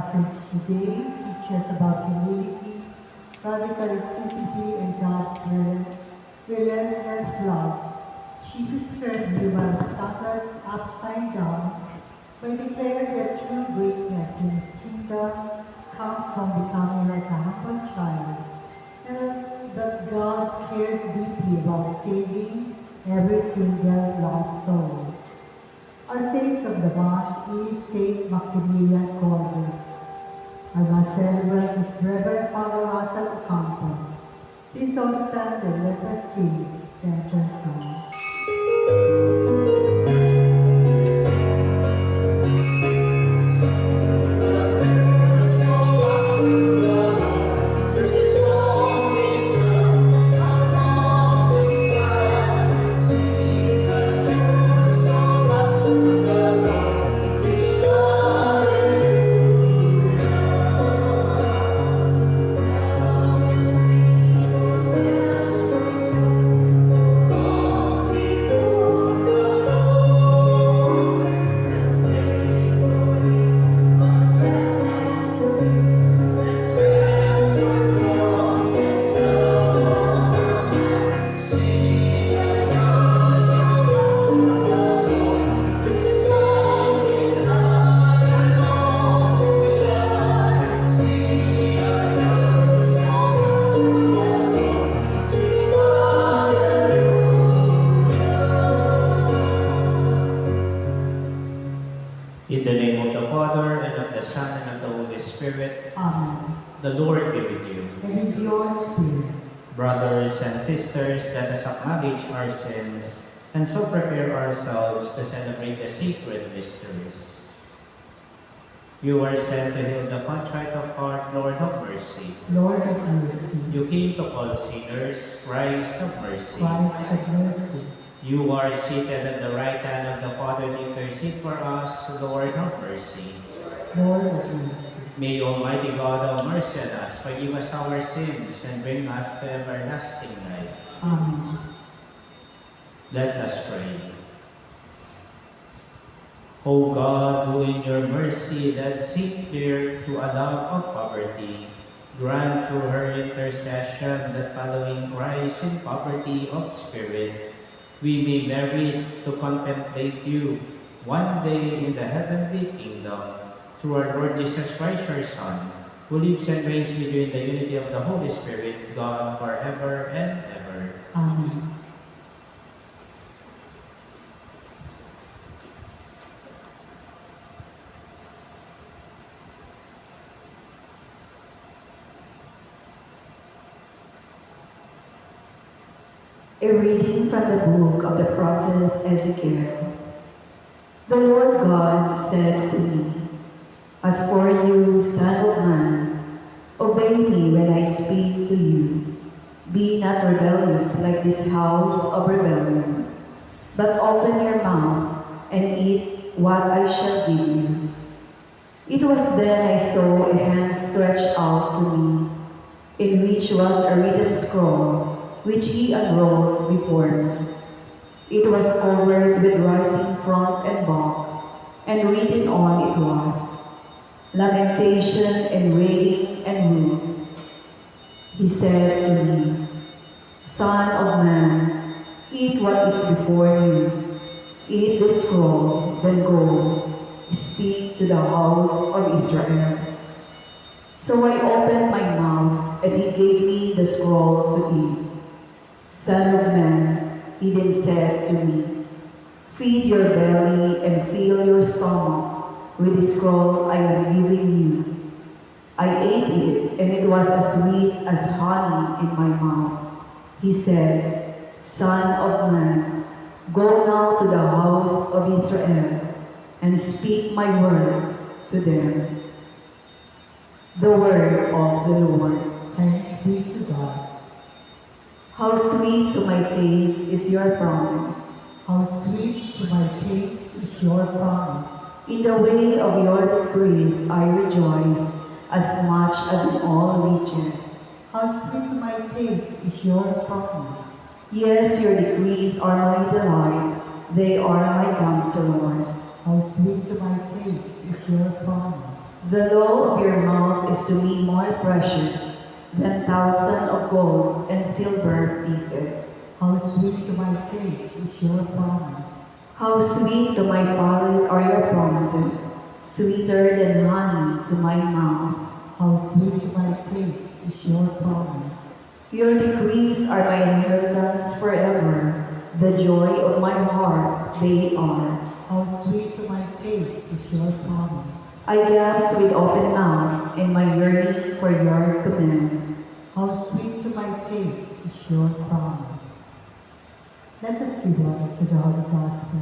passage today teaches about humility, radical simplicity, and God's relentless love. Jesus turned human standards upside down by declaring that true greatness in His kingdom comes from becoming like a humble child, and that God cares deeply about saving every single lost soul. Our saint of the Mass is Saint Maximilian Kolbe. Our Mass celebrant is Reverend Father Russell Ocampo. Please all stand and let us sing the entrance song. In the name of the Father, and of the Son, and of the Holy Spirit, Amen. the Lord be with you. And with your spirit. Brothers and sisters, let us acknowledge our sins, and so prepare ourselves to celebrate the sacred mysteries. You are sent to heal the contrite of heart, Lord have mercy. Lord have mercy. You came to call sinners, Christ have mercy. Christ have mercy. You are seated at the right hand of the Father, intercede for us, Lord have mercy. Lord have mercy. May Almighty God have mercy on us, forgive us our sins, and bring us to everlasting life. Amen. Let us pray. O God, who in your mercy led St. Clare to a love of poverty, grant through her intercession that following Christ in poverty of spirit, we may merit to contemplate you one day in the heavenly kingdom, through our Lord Jesus Christ, your Son, who lives and reigns with you in the unity of the Holy Spirit, God, forever and ever. Amen. A reading from the book of the prophet Ezekiel. The Lord God said to me, "As for you, son of man, obey me when I speak to you. Be not rebellious like this house of rebellion, but open your mouth and eat what I shall give you." It was then I saw a hand stretched out to me, in which was a written scroll, which he unrolled before me. It was covered with writing front and back, and written on it was, lamentation and wailing and woe. He said to me, "Son of man, eat what is before you. Eat the scroll, then go, speak to the house of Israel." So I opened my mouth, and he gave me the scroll to eat. "Son of man," he then said to me, "feed your belly and fill your stomach with the scroll I am giving you." I ate it, and it was as sweet as honey in my mouth. He said, "Son of man, go now to the house of Israel and speak my words to them." The word of the Lord. Thanks be to God. How sweet to my taste is your promise. How sweet to my taste is your promise. In the way of your decrees I rejoice, as much as in all riches. How sweet to my taste is your promise. Yes, your decrees are my delight, they are my counselors. How sweet to my taste is your promise. The law of your mouth is to me more precious than thousands of gold and silver pieces. How sweet to my taste is your promise. How sweet to my palate are your promises, sweeter than honey to my mouth. How sweet to my taste is your promise. Your decrees are my inheritance forever. The joy of my heart they are. How sweet to my taste is your promise. I gasp with open mouth in my yearning for your commands. How sweet to my taste is your promise. Let us give honor to the Holy Gospel.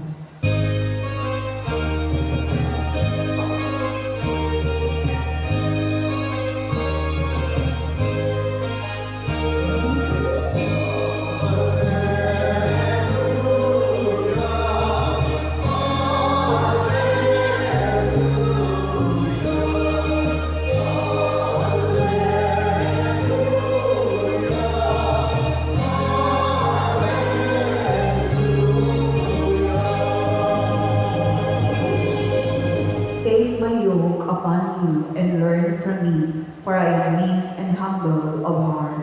Take my yoke upon you and learn from me, for I am meek and humble of heart.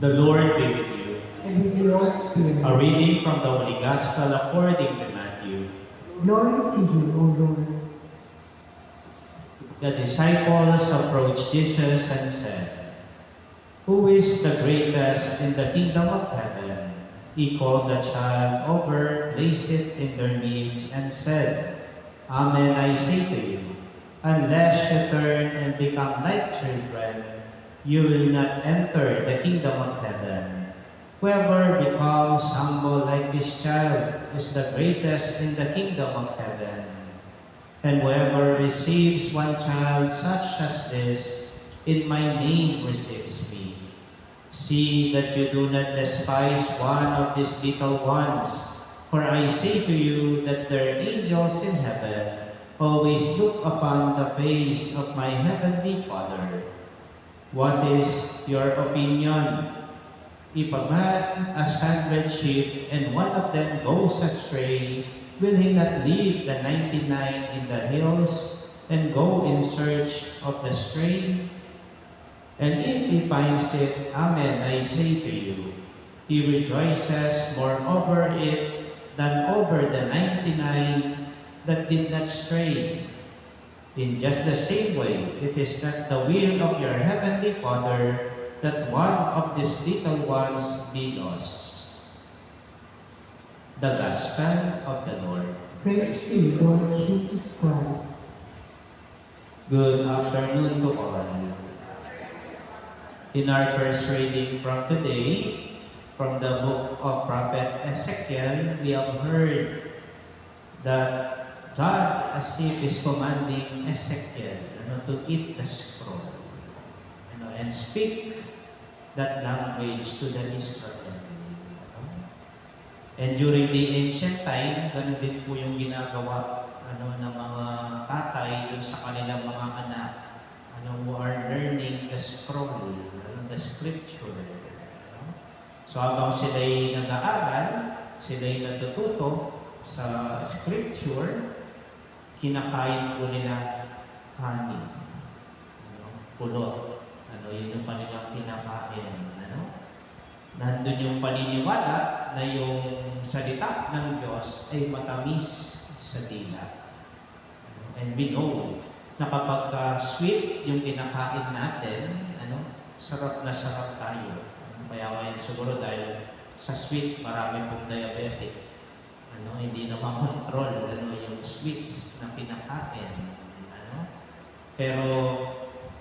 The Lord be with you. And with your spirit. A reading from the Holy Gospel according to Matthew. Glory to you, O Lord. The disciples approached Jesus and said, "Who is the greatest in the kingdom of heaven?" He called the child over, placed it in their midst, and said, "Amen, I say to you, unless you turn and become like children, you will not enter the kingdom of heaven. Whoever becomes humble like this child is the greatest in the kingdom of heaven. And whoever receives one child such as this, in my name receives me. See that you do not despise one of these little ones, for I say to you that their angels in heaven always look upon the face of my heavenly Father. What is your opinion? If a man has 100 sheep and one of them goes astray, will he not leave the 99 in the hills and go in search of the stray? And if he finds it, amen, I say to you, he rejoices more over it than over the 99 that did not stray. In just the same way, it is not the will of your heavenly Father that one of these little ones be lost." The Gospel of the Lord. Praise to you, Lord Jesus Christ. Good afternoon to all. In our first reading from today, from the book of Prophet Ezekiel, we have heard that God as if is commanding Ezekiel to eat the scroll and speak that language to the Israel. And during the ancient time, ganun din po yung ginagawa ng mga tatay dun sa kanilang mga anak who are learning the scroll, the scripture. So habang sila'y nag-aaral, sila'y natututo sa scripture, kinakain po nila honey, pulot. Yun yung kanilang kinakain. Nandun yung paniniwala na yung salita ng Diyos ay matamis sa dila. And we know na kapag sweet yung kinakain natin, sarap na sarap tayo. Kaya ngayon siguro dahil sa sweet, marami pong diabetic. Hindi na makontrol yung sweets na pinakain. Pero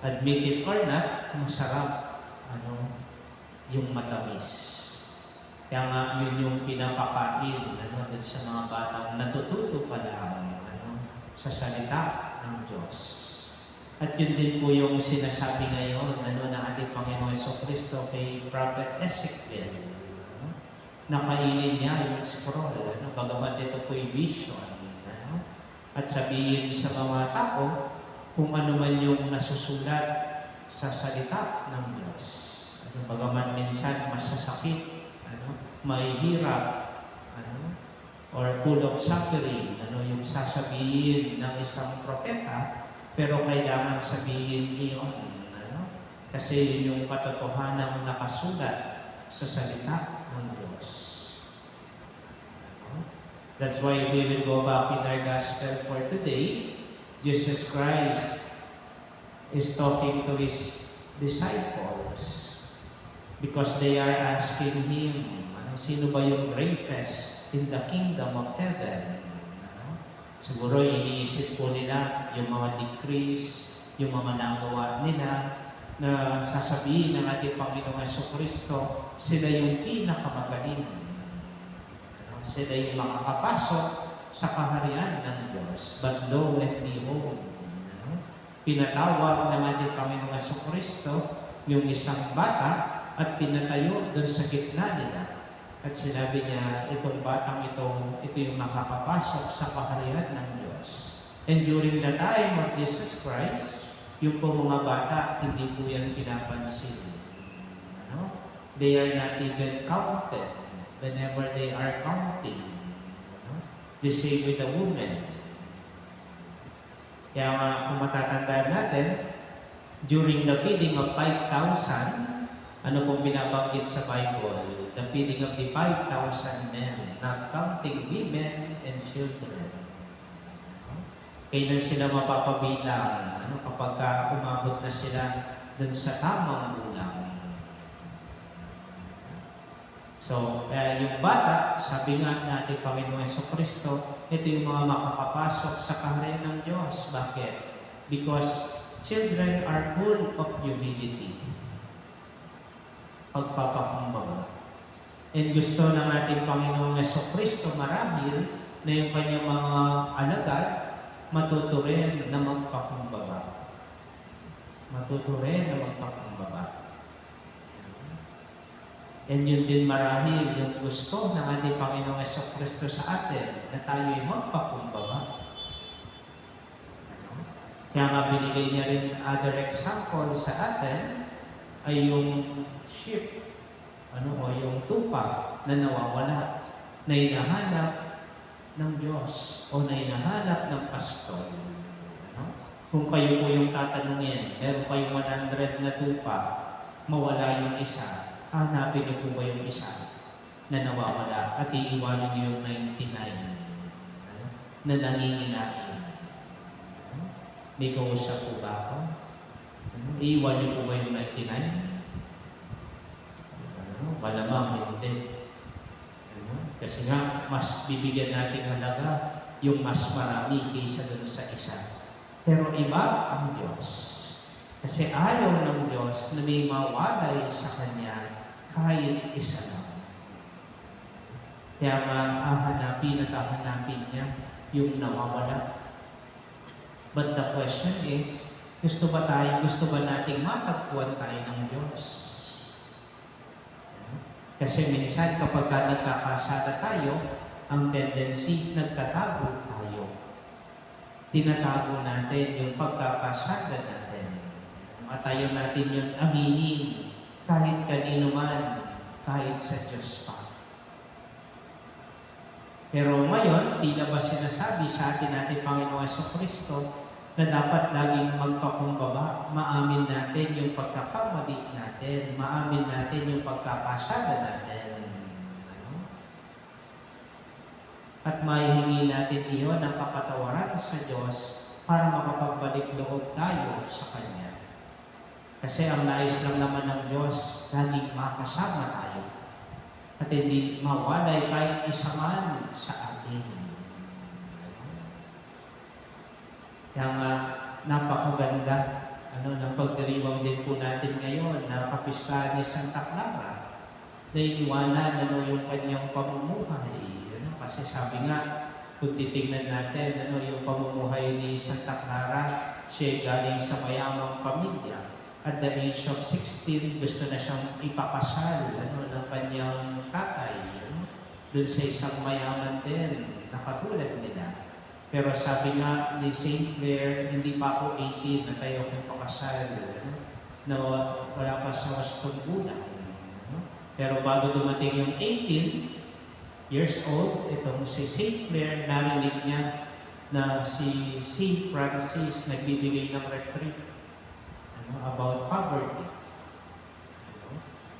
admit it or not, masarap yung matamis. Kaya nga yun yung pinapakain dun sa mga batang natututo pa lang sa salita ng Diyos. At yun din po yung sinasabi ngayon ng ating Panginoon Jesucristo kay Prophet Ezekiel. Nakainin niya yung scroll, bagamat ito po'y vision. At sabihin sa mga tao kung ano man yung nasusulat sa salita ng Diyos. Bagaman minsan masasakit, mahihirap, or full of suffering, yung sasabihin ng isang propeta, pero kailangan sabihin iyon, kasi yun yung katotohanan nakasulat sa salita ng Diyos. That's why we will go back in our gospel for today. Jesus Christ is talking to His disciples because they are asking Him, sino ba yung greatest in the kingdom of heaven? Siguro iniisip po nila yung mga decrees, yung mga nagawa nila, na sasabihin ng ating Panginoong Jesucristo, sila yung pinakamagaling. Sila yung makakapasok sa kaharian ng Diyos. But lo and behold, pinatawag ng ating Panginoong Jesucristo yung isang bata at pinatayo doon sa gitna nila. At sinabi niya, itong batang ito yung makakapasok sa kaharian ng Diyos. And during the time of Jesus Christ, yung po mga bata, hindi po yan pinapansin. They are not even counted whenever they are counting. The same with the woman. Kaya kung matatandaan natin, during the feeding of 5,000, ano pong binabanggit sa Bible? The feeding of the 5,000 men, not counting women and children. Kailan sila mapapabilang? Kapag umabot na sila dun sa tamang gulang. So, yung bata, sabi nga natin Panginoon Jesucristo, ito yung mga makakapasok sa kaharian ng Diyos. Bakit? Because children are full of humility. Pagpapakumbaba. And gusto ng ating Panginoong Jesucristo marahil na yung kanyang mga alagad matuto rin na magpakumbaba. Matuto rin na magpakumbaba. And yun din marahil yung gusto ng ating Panginoong Jesucristo sa atin na tayo'y magpakumbaba. Kaya nga binigay niya rin other example sa atin ay yung sheep, o yung tupa na nawawala, na hinahanap ng Diyos o na hinahanap ng pastor. Kung kayo po yung tatanungin, meron kayong 100 na tupa, mawala yung isa, hanapin niyo po ba yung isa na nawawala at iiwanin niyo yung 99 na nanginginain? May kausap po ba ako? Iiwan niyo po ba yung 99? Malamang hindi. Kasi nga, mas bibigyan natin halaga yung mas marami kaysa doon sa isa. Pero iba ang Diyos. Kasi ayaw ng Diyos na may mawalay sa Kanya kahit isa lang. Kaya nga, hahanapin at hahanapin niya yung nawawala. But the question is, gusto ba nating matagpuan tayo ng Diyos? Kasi minsan kapag nagkakasala tayo, ang tendency, nagtatago tayo. Tinatago natin yung pagkakasala natin. Matayo natin yung aminin kahit kanino man, kahit sa Diyos pa. Pero ngayon, tila ba sinasabi sa atin natin Panginoon Jesucristo na dapat laging magpakumbaba, maamin natin yung pagkakamali natin, maamin natin yung pagkakasala natin. At maihingi natin iyon ang kapatawaran sa Diyos para makapagbalik loob tayo sa Kanya. Kasi ang nais lang naman ng Diyos, laging makasama tayo at hindi mawalay kahit isa man sa atin. Kaya napakaganda ng pagdiriwang din po natin ngayon na kapistahan ni Santa Clara na iniwanan yung kanyang pamumuhay. Kasi sabi nga, kung titingnan natin, yung pamumuhay ni Santa Clara, siya galing sa mayamang pamilya. At the age of 16, gusto na siyang ipakasal ng kanyang tatay. Doon sa isang mayaman din, na katulad nila. Pero sabi nga ni St. Clare, hindi pa ako 18 na tayo kung pakasal. Na wala pa sa wastong gulang. Pero bago dumating yung 18 years old, itong si St. Clare, narinig niya na si St. Francis nagbibigay ng retreat about poverty.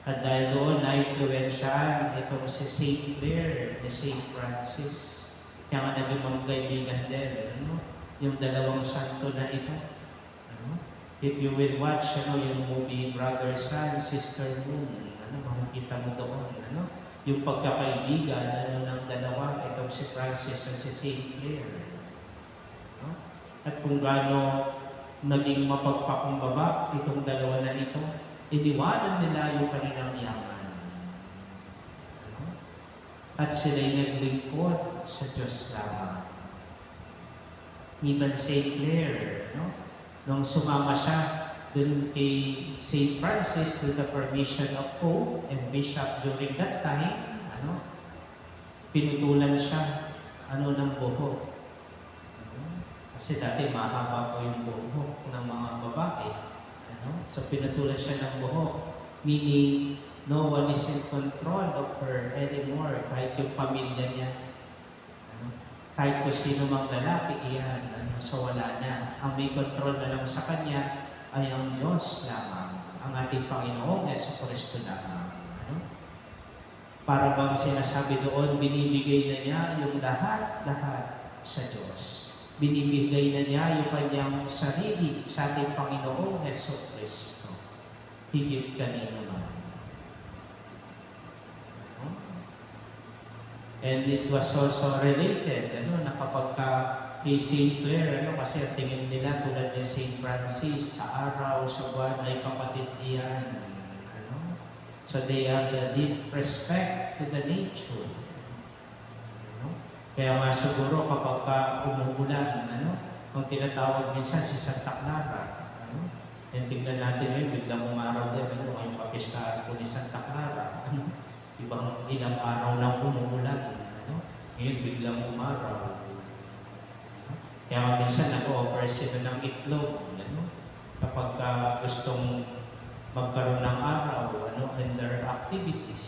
At dahil doon, na-influensyahan itong si St. Clare, ni St. Francis. Kaya nga naging mga kaibigan din, yung dalawang santo na ito. If you will watch yung movie Brother Sun, Sister Moon, makikita mo doon, yung pagkakaibigan ng dalawa, itong si Francis at si St. Clare. At kung gaano naging mapagpakumbaba itong dalawa na ito, iniwanan nila yung kanilang yaman. At sila'y naglingkod sa Diyos lamang. Even St. Clare, nung sumama siya dun kay St. Francis to the permission of Pope and Bishop during that time, pinutulan siya ng buhok. Kasi dati mahaba po yung buhok ng mga babae. So pinutulan siya ng buhok, meaning no one is in control of her anymore, kahit yung pamilya niya. Kahit kung sino mang lalaki, iyan, so wala na. Ang may control na lang sa kanya ay ang Diyos lamang, ang ating Panginoong Jesucristo lamang. Para bang sinasabi doon, binibigay na niya yung lahat-lahat sa Diyos. Binibigay na niya yung kanyang sarili sa ating Panginoong Jesucristo. Higit kanino man. And it was also related, na kapag kay St. Clare, kasi ang tingin nila tulad ng St. Francis, sa araw, sa buwan, ay kapatid iyan. So they have a deep respect to the nature. Kaya nga siguro kapag umuulan, ang tinatawag minsan si Santa Clara. And tingnan natin ngayon, biglang umaraw din, ngayong kapistahan ko ni Santa Clara. Ibang ilang araw nang umuulan. Ngayon biglang umaraw. Kaya minsan nag-offer sila ng itlog. Kapag gustong magkaroon ng araw in their activities.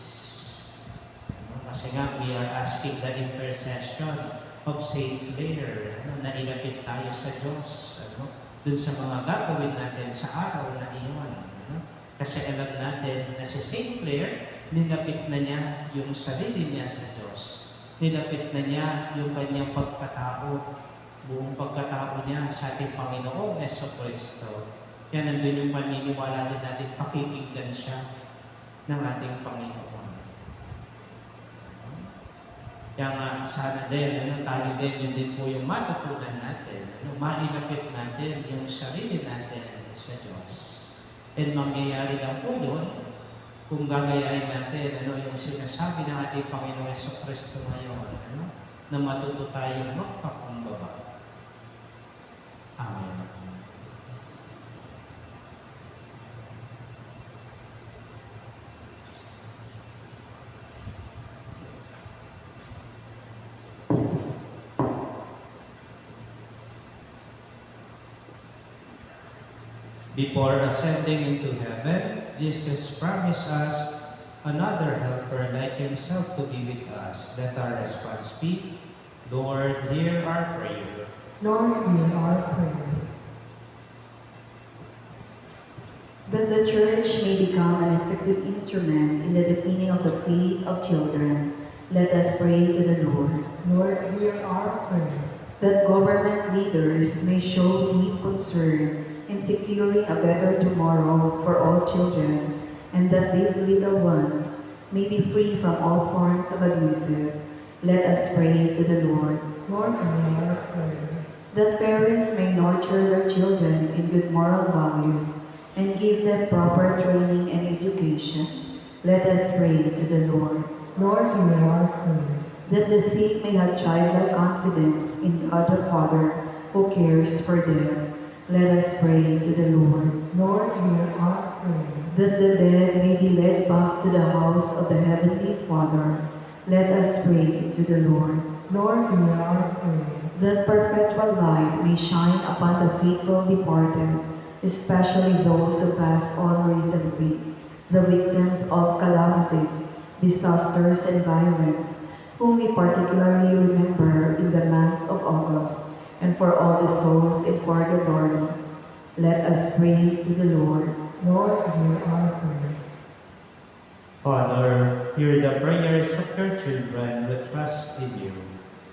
Kasi nga, we are asking the intercession of St. Clare na ilapit tayo sa Diyos. Dun sa mga gagawin natin sa araw na iyon. Kasi alam natin na si St. Clare, nilapit na niya yung sarili niya sa Diyos. Nilapit na niya yung kanyang pagkatao, buong pagkatao niya sa ating Panginoong Jesucristo. Kaya nandun yung paniniwala din natin, pakikinggan siya ng ating Panginoon. Kaya nga, sana din, tayo din, yun din po yung matutunan natin, mailapit natin yung sarili natin sa Diyos. And mangyayari lang po yun, kung gagayain natin yung sinasabi ng ating Panginoong Jesucristo ngayon, na matuto tayong magpakumbaba. Amen. Before ascending into heaven, Jesus promised us another helper like himself to be with us. Let our response be, Lord, hear our prayer. Lord, hear our prayer. That the Church may become an effective instrument in the deepening of the faith of children, let us pray to the Lord. Lord, hear our prayer. That government leaders may show deep concern in securing a better tomorrow for all children, and that these little ones may be free from all forms of abuses, let us pray to the Lord. Lord, hear our prayer. That parents may nurture their children in good moral values and give them proper training and education, let us pray to the Lord. Lord, hear our prayer. that the sick may have childlike confidence in God the Father who cares for them. Let us pray to the Lord. Lord, hear our prayer. That the dead may be led back to the house of the Heavenly Father. Let us pray to the Lord. Lord, hear our prayer. That perpetual light may shine upon the faithful departed, especially those who passed on recently, the victims of calamities, disasters, and violence, whom we particularly remember in the month of August, and for all the souls in purgatory. Let us pray to the Lord. Lord, hear our prayer. Father, hear the prayers of your children who trust in you.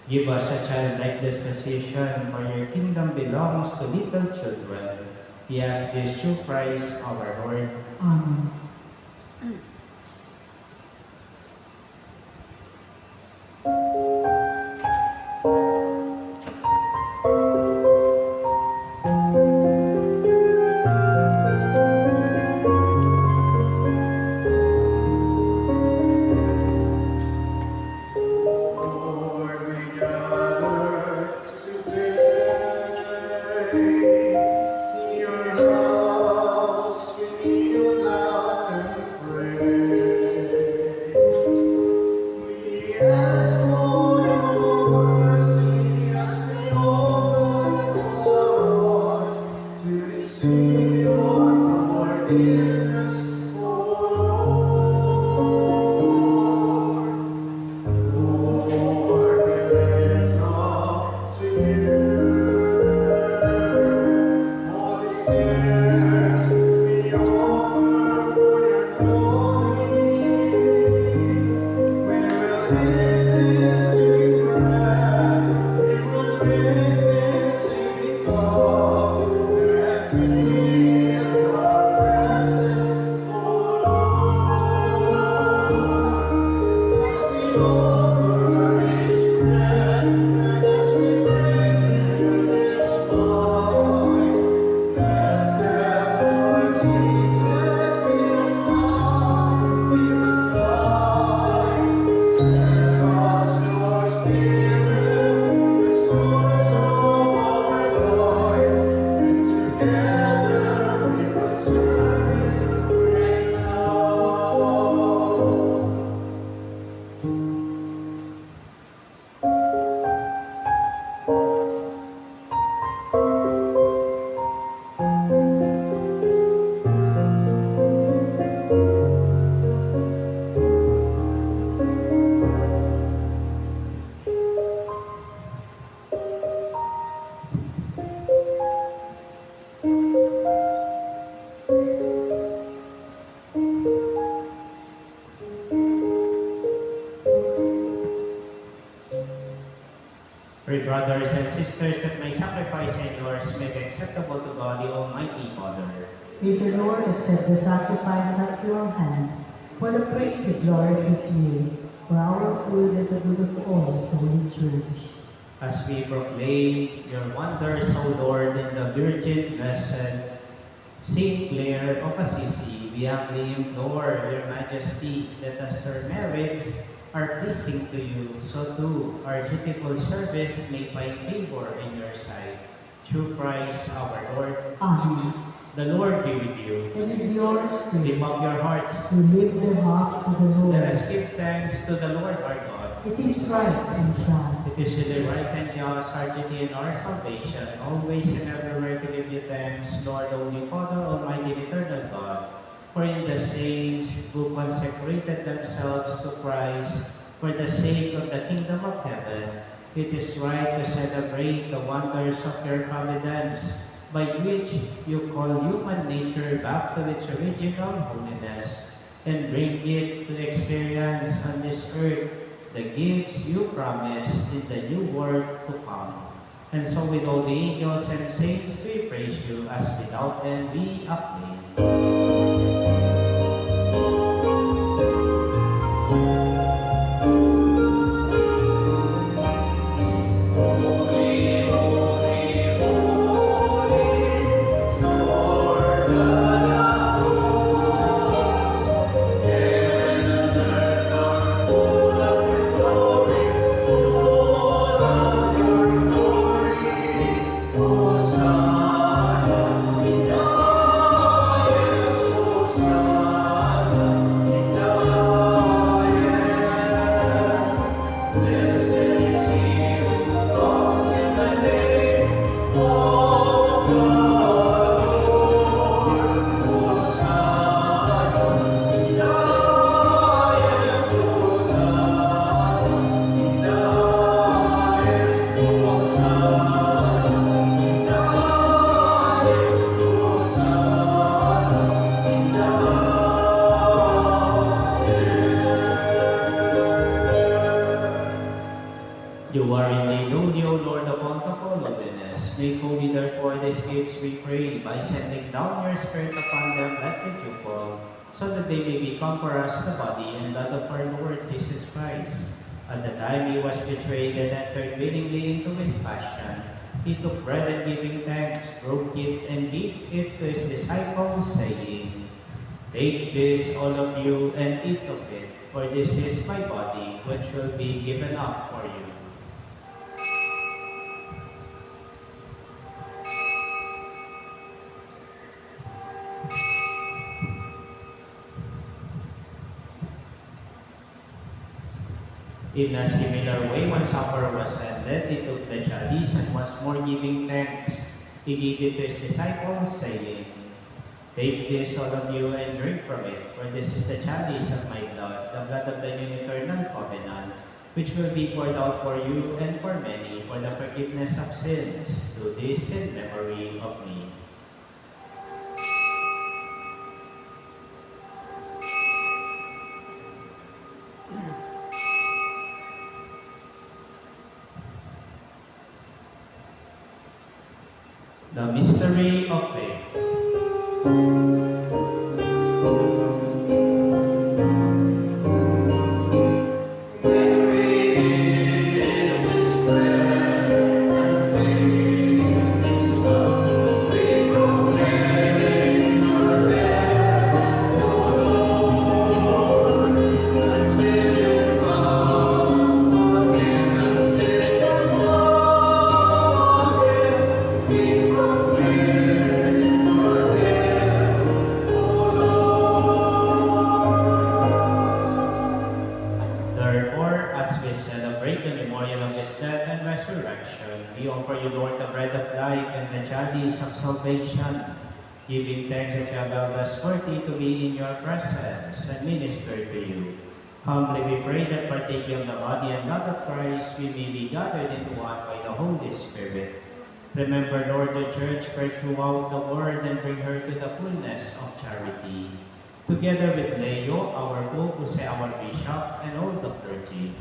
Give us a childlike disposition, for your kingdom belongs to little children. We ask this through Christ our Lord. Amen. Lord, we gather today in your house. We kneel down and pray. We ask for your mercy as we open our hearts to receive your forgiveness, O Lord. Lord, we lift up to you all these gifts we offer for your glory. We will eat this living bread, we will drink this living cup, and be in your presence, O Lord. As we offer each bread, and as we bring you this wine, bless them, Lord Jesus, give us life, send us your Spirit, the source of our lives, and together we will serve you with love. Pray, brothers and sisters, that my sacrifice and yours may be acceptable to God, the Almighty Father. May the Lord accept the sacrifice at your hands for the praise and glory of his name, for our good and the good of all the Holy Church. As we proclaim your wonders, O Lord, in the Virgin Blessed Saint Clare of Assisi, we humbly implore your Majesty that as her merits are pleasing to you, so too our dutiful service may find favor in your sight. Through Christ our Lord. Amen. The Lord be with you. And with your Lift spirit, up your hearts. to lift them up to the Let Lord. us give thanks to the Lord our God. It is right and just. It is the right and just, our duty and our salvation, always and everywhere to give you thanks, Lord, Holy Father, Almighty and eternal God. For in the saints who consecrated themselves to Christ for the sake of the kingdom of heaven, it is right to celebrate the wonders of your providence, by which you call human nature back to its original holiness, and bring it to experience on this earth the gifts you promised in the new world to come. And so with all the angels and saints we praise you, as without end we acclaim. Heaven and earth are full of your glory. You are indeed holy, O Lord, upon the whole holiness. Make holy, therefore, these gifts, we pray, by sending down your Spirit upon them, let the dew fall, so that they may become for us the body and blood of our Lord Jesus Christ. At the time he was betrayed and entered willingly into his passion, he took bread and giving thanks, broke it and gave it to his disciples, saying, Take this, all of you, and eat of it, for this is my body, which will be given up for you. In a similar way, when supper was ended, he took the chalice and once more giving thanks, he gave it to his disciples, saying, Take this, all of you, and drink from it, for this is the chalice of my blood, the blood of the new eternal covenant, which will be poured out for you and for many for the forgiveness of sins. Do this in memory of me. The mystery of faith. Therefore, as we celebrate the memorial of his death and resurrection, we offer you, Lord, the bread of life and the chalice of salvation, giving thanks that you have held us worthy to be in your presence and minister to you. Humbly we pray that partaking of the body and blood of Christ, we may be gathered into one by the Holy Spirit. Remember, Lord, the Church spread throughout the world and bring her to the fullness of charity. Together with Leo, our Pope, Jose, our Bishop, and all the clergy.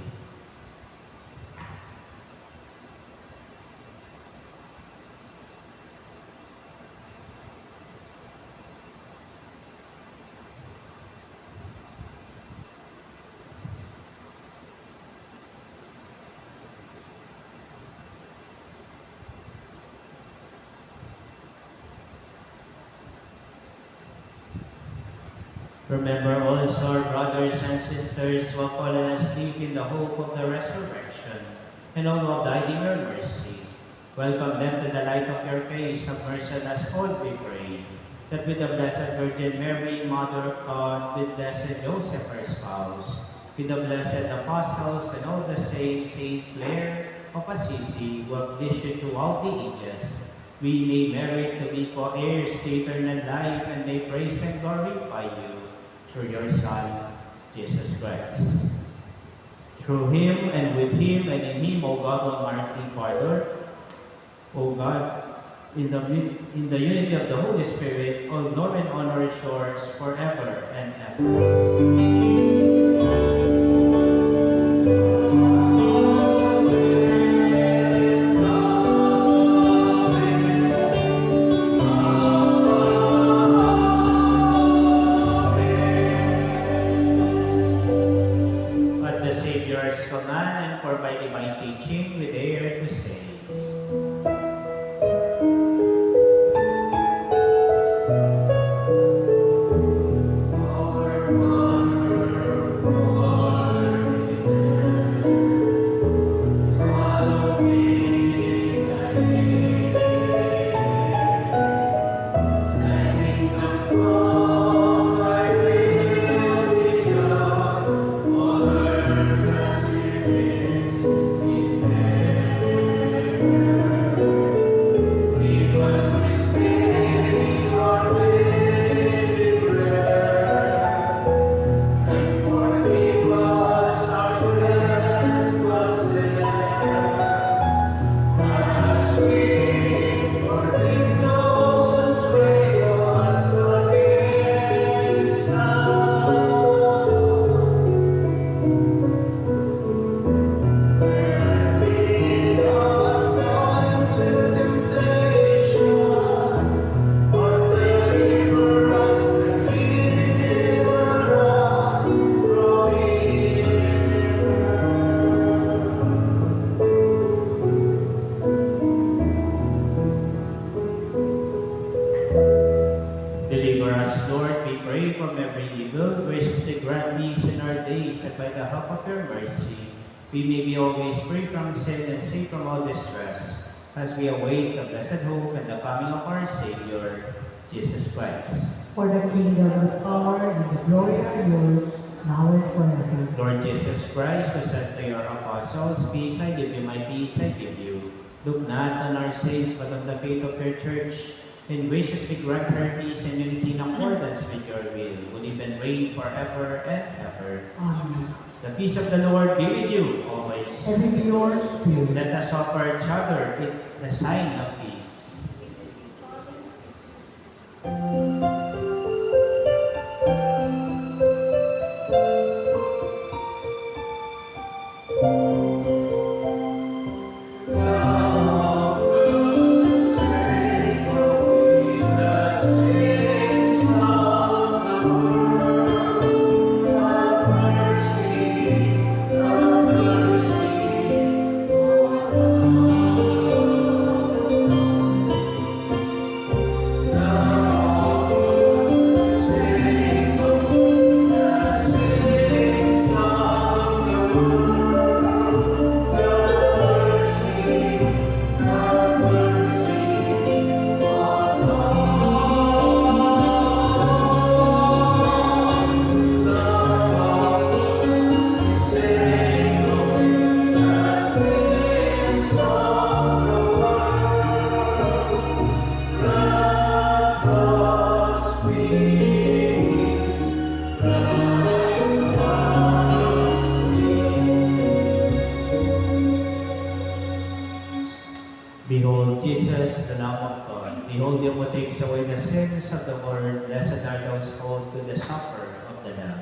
Remember also our brothers and sisters who have fallen asleep in the hope of the resurrection, and all who have died in your mercy. Welcome them to the light of your face. Have mercy on us all, we pray, that with the Blessed Virgin Mary, Mother of God, with Blessed Joseph, her spouse, with the blessed apostles and all the saints, Saint Clare of Assisi, who have lived throughout the ages, we may merit to be co-heirs to eternal life and may praise and glorify you through your Son, Jesus Christ. Through him and with him and in him, O God, Almighty Father, O God, in the unity of the Holy Spirit, all glory and honor is yours forever and ever. At the Savior's command and for by divine teaching, we dare to say, Our Mother, us, Lord, we pray from every evil. Graciously grant peace in our days, that by the help of your mercy, we may be always free from sin and safe from all distress, as we await the blessed hope and the coming of our Savior, Jesus Christ. For the kingdom, the power, and the glory are yours, now and forever. Lord Jesus Christ, who said to your apostles, Peace I give you, my peace I give you. Look not on our sins, but on the faith of your church, and graciously grant her peace and unity in accordance with your will, who live and reign forever and ever. Amen. The peace of the Lord be with you always. And with your spirit. Let us offer each other the sign of peace. Behold Jesus, the Lamb of God. Behold him who takes away the sins of the world. Blessed are those called to the supper of the Lamb.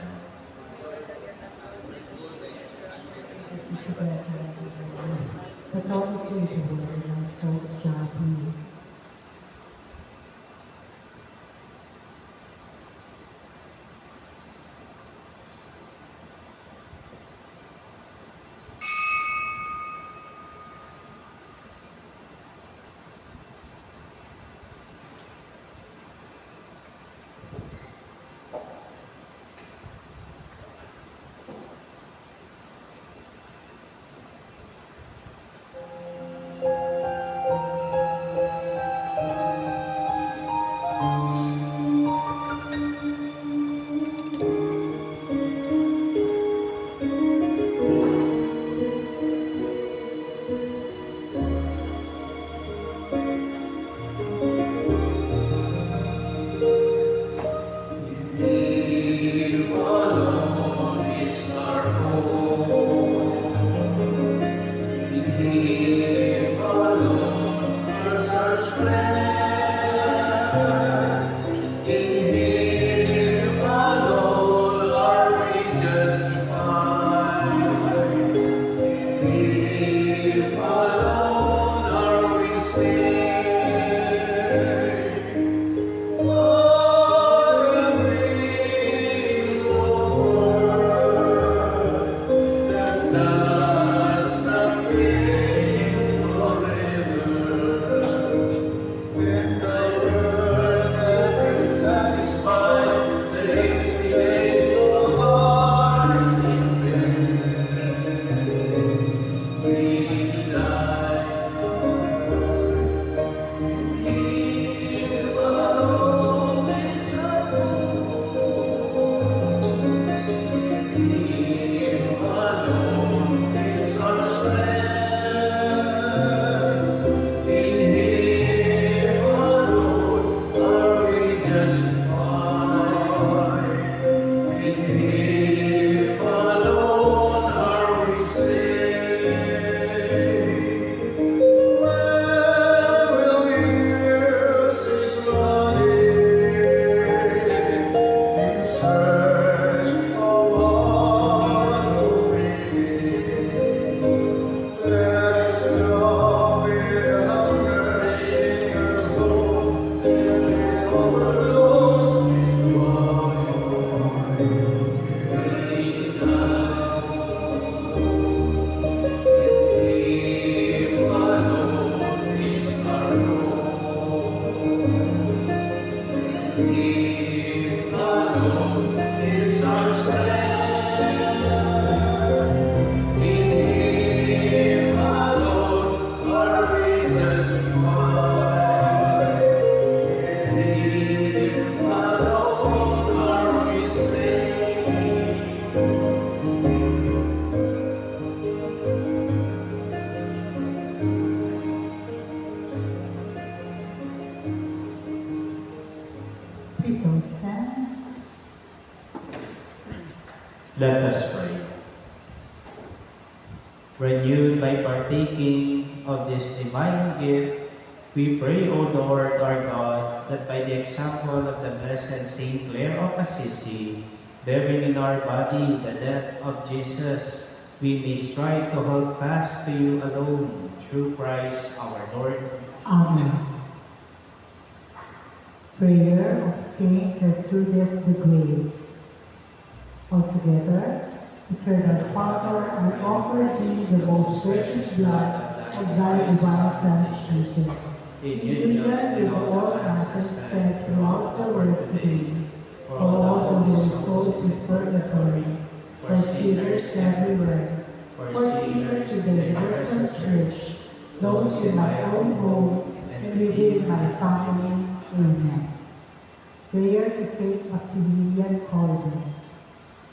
He Please all stand. Let us pray. Renewed by partaking of this divine gift, we pray, O Lord our God, that by the example of the blessed Saint Clare of Assisi, bearing in our body the death of Jesus, we may strive to hold fast to you alone, through Christ our Lord. Amen. Prayer of Saint Gertrudis the Great. Altogether, Eternal Father, I offer thee the most precious blood of thy divine Son, Jesus, in union with all masses said throughout the world today, for all the holy souls in purgatory, for sinners everywhere, for sinners in the universal church, those in my own home, and within my family. Amen. Prayer to Saint Maximilian Kolbe.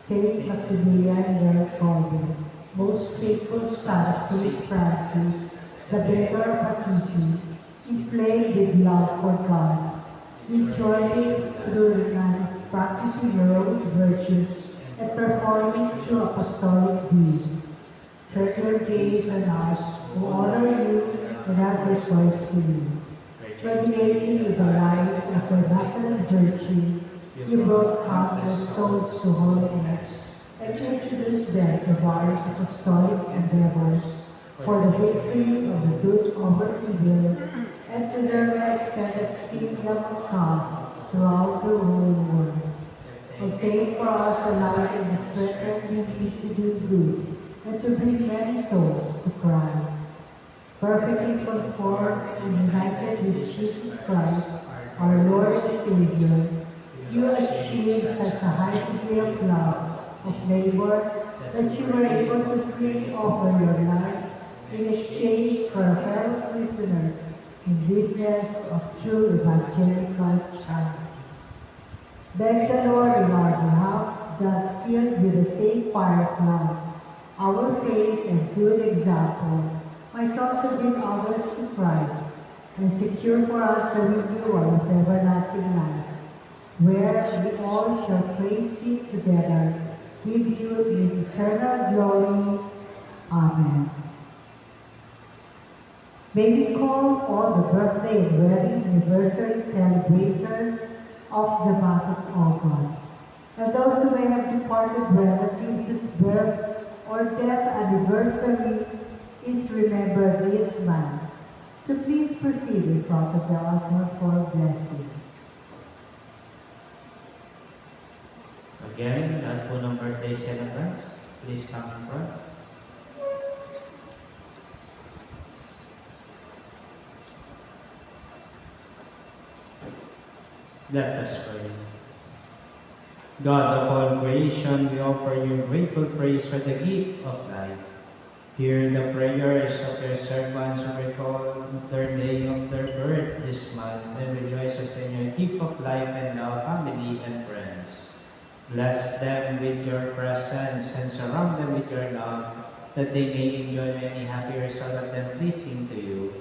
Saint Maximilian Del Kolbe, most faithful son of Saint Francis, the beggar of Assisi, inflamed with love for God, enjoying through practicing your own virtues and performing true apostolic deeds. Turn your gaze on us who honor you and have rejoiced in you. Radiating with the light of your Immaculate Virtue, you brought countless souls to holiness and introduced them to various apostolic endeavors for the victory of the good over evil and to their extended kingdom of God throughout the whole world. Obtain for us the light and the strength we need to do good and to bring many souls to Christ. Perfectly conformed and united with Jesus Christ, our Lord and Savior, you achieved such a high degree of love of neighbor that you were able to freely offer your life in exchange for a fellow prisoner in witness of true evangelical charity. Beg the Lord in our behalf that filled with the same fire of love, our faith and good example might also bring others to Christ and secure for us the renewal of everlasting life, where we all shall praise Him together with you in eternal glory. Amen. May we call all the birthday and wedding anniversary celebrators of the month of August, and those who may have departed relatives whose birth or death anniversary is remembered this month. So please proceed in front of the altar for blessing. Again, lahat po ng birthday celebrants, please come in front. Let us pray. God of all creation, we offer you grateful praise for the gift of life. Hear the prayers of your servants who recall their day of their birth this month and rejoice in your gift of life and love, family and friends. Bless them with your presence and surround them with your love, that they may enjoy many happy results of them pleasing to you.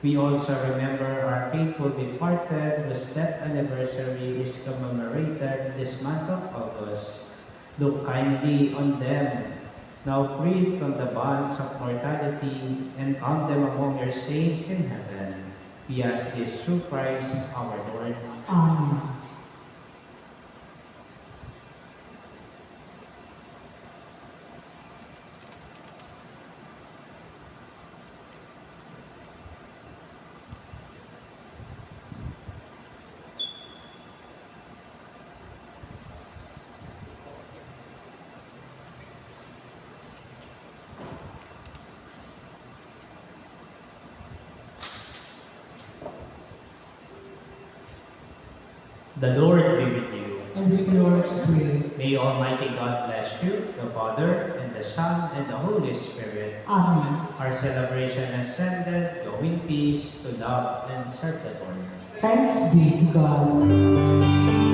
We also remember our faithful departed whose death anniversary is commemorated this month of August. Look kindly on them, now freed from the bonds of mortality, and count them among your saints in heaven. We ask this through Christ our Lord. Amen. The Lord be with you. And with your spirit. May Almighty God bless you, the Father, and the Son, and the Holy Spirit. Amen. Our celebration has ended. Go in peace to love and serve the Lord. Thanks be to God.